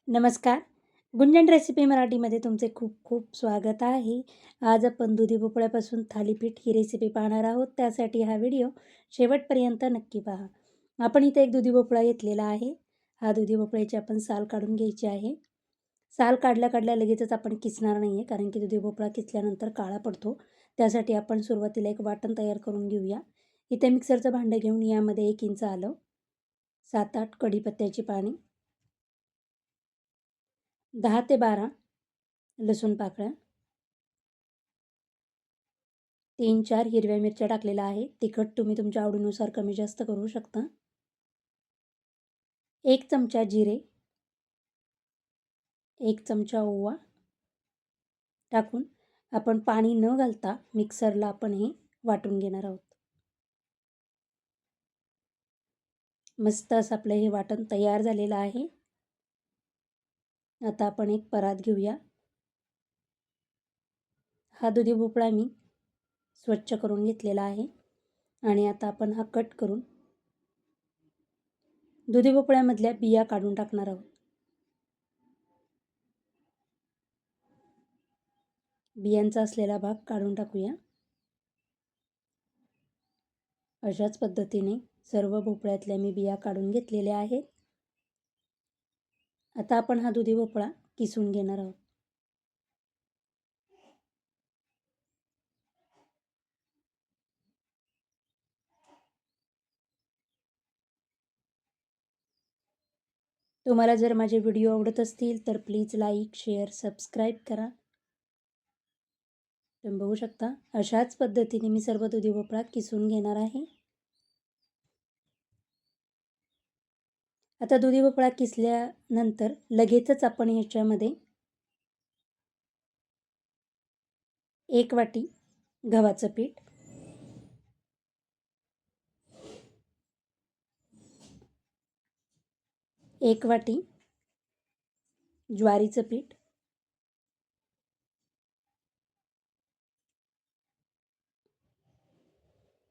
नमस्कार. गुंजन रेसिपी मराठीमध्ये तुमचे खूप खूप स्वागत आहे. आज आपण दुधी भोपळ्यापासून थालीपीठ ही रेसिपी पाहणार आहोत. त्यासाठी हा व्हिडिओ शेवटपर्यंत नक्की पहा. आपण इथे एक दुधी भोपळा घेतलेला आहे. हा दुधी भोपळ्याची आपण साल काढून घ्यायची आहे. साल काढल्या लगेचच आपण किसणार नाही आहे, कारण की दुधी भोपळा किसल्यानंतर काळा पडतो. त्यासाठी आपण सुरुवातीला एक वाटण तयार करून घेऊया. इथे मिक्सरचं भांडं घेऊन यामध्ये 1 इंच आलं, 7-8 कढीपत्त्याची पाने, 10 ते 12 लसूण पाकळ्या, 3-4 हिरव्या मिरच्या टाकलेल्या आहे. तिखट तुम्ही तुमच्या आवडीनुसार कमी जास्त करू शकता. 1 चमचा जिरे, 1 चमचा ओवा टाकून आपण पाणी न घालता मिक्सरला आपण हे वाटून घेणार आहोत. मस्त असं आपलं हे वाटण तयार झालेलं आहे. आता आपण एक परात घेऊया. हा दुधी भोपळा मी स्वच्छ करून घेतलेला आहे आणि आता आपण हा कट करून दुधी भोपळ्यामधल्या बिया काढून टाकणार आहोत. बियांचा असलेला भाग काढून टाकूया. अशाच पद्धतीने सर्व भोपळ्यातल्या मी बिया काढून घेतलेल्या आहेत. आता आपण हा दुधी भोपळा किसून घेणार आहोत. तुम्हाला जर माझे व्हिडिओ आवडत असतील तर प्लीज लाईक, शेअर, सबस्क्राईब करा. तुम्ही बघू शकता अशाच पद्धतीने मी सर्व दुधी भोपळा किसून घेणार आहे. आता दुधी भोपळा किसल्यानंतर लगेचच आपण ह्याच्यामध्ये 1 वाटी गव्हाचं पीठ, 1 वाटी ज्वारीचं पीठ,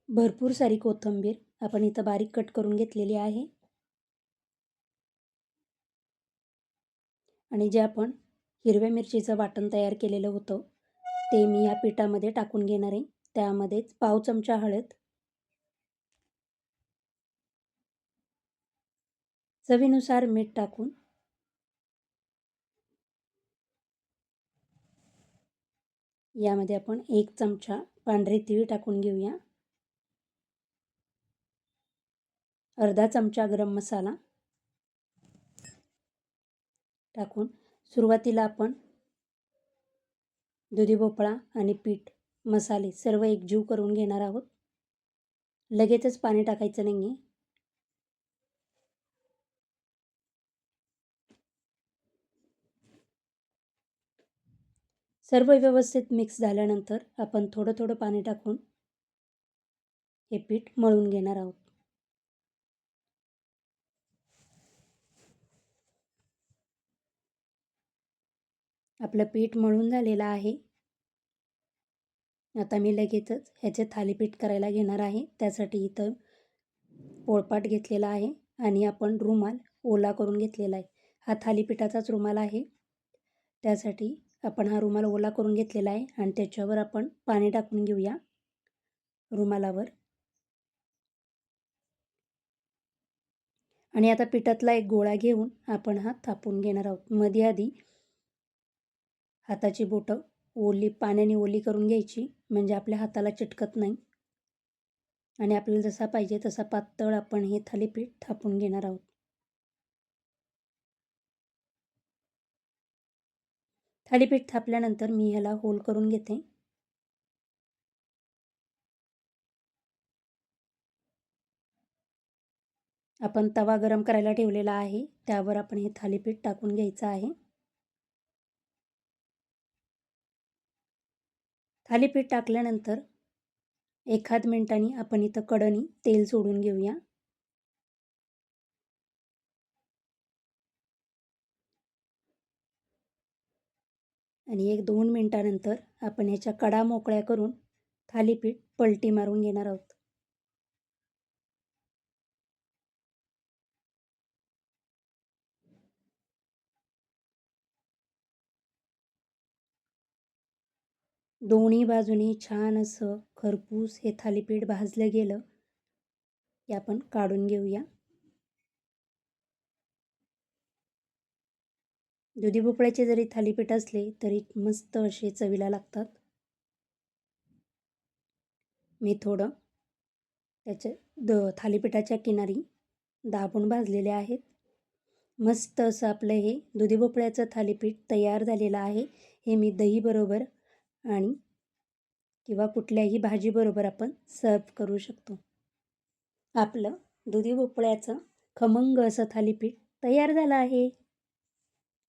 भरपूर सारी कोथिंबीर आपण इथं बारीक कट करून घेतलेली आहे आणि जे आपण हिरव्या मिरचीचं वाटण तयार केलेलं होतं ते मी या पिठामध्ये टाकून घेणार आहे. त्यामध्येच पाव चमचा हळद, चवीनुसार मीठ टाकून यामध्ये आपण 1 चमचा पांढरे तीळ टाकून घेऊया. अर्धा चमचा गरम मसाला टाकून सुरुवातीला आपण दुधी भोपळा आणि पीठ, मसाले सर्व एकजीव करून घेणार आहोत. लगेचच पाणी टाकायचं नाही आहे. सर्व व्यवस्थित मिक्स झाल्यानंतर आपण थोडं थोडं पाणी टाकून हे पीठ मळून घेणार आहोत. आपलं पीठ मळून झालेलं आहे. आता मी लगेचच ह्याचे थालीपीठ करायला घेणार आहे. त्यासाठी इथं पोळपाट घेतलेला आहे आणि आपण रुमाल ओला करून घेतलेला आहे. हा थालीपीठाचाच रुमाल आहे. त्यासाठी आपण हा रुमाल ओला करून घेतलेला आहे आणि त्याच्यावर आपण पाणी टाकून घेऊया रुमालावर. आणि आता पिठातला एक गोळा घेऊन आपण हा थापून घेणार आहोत. मध्ये आधी हाताची बोटं पाण्याने ओली करून घ्यायची, म्हणजे आपल्या हाताला चिटकत नाही आणि आपल्याला जसा पाहिजे तसा पातळ आपण हे थालीपीठ थापून घेणार आहोत. थालीपीठ थापल्यानंतर मी ह्याला होल करून घेते. आपण तवा गरम करायला ठेवलेला आहे, त्यावर आपण हे थालीपीठ टाकून घ्यायचं आहे. थालीपीठ टाकल्यानंतर 1 मिनिटांनी आपण इथं कढईने तेल सोडून घेऊया. आणि 1-2 मिनिटानंतर आपण ह्याच्या कडा मोकळ्या करून थालीपीठ पलटी मारून घेणार आहोत. दोन्ही बाजूनी छान असं खरपूस हे थालीपीठ भाजलं गेलं की आपण काढून घेऊया. दुधी भोपळ्याचे जरी थालीपीठ असले तरी मस्त असे चवीला लागतात. मी थोडं थालीपीठाच्या किनारी दाबून भाजलेले आहेत. मस्त असं आपलं हे दुधी भोपळ्याचं थालीपीठ तयार झालेलं आहे. हे मी दहीबरोबर आणि किंवा कुठल्याही भाजीबरोबर आपण सर्व करू शकतो. आपलं दुधी भोपळ्याचं खमंग असं थालीपीठ तयार झालं आहे.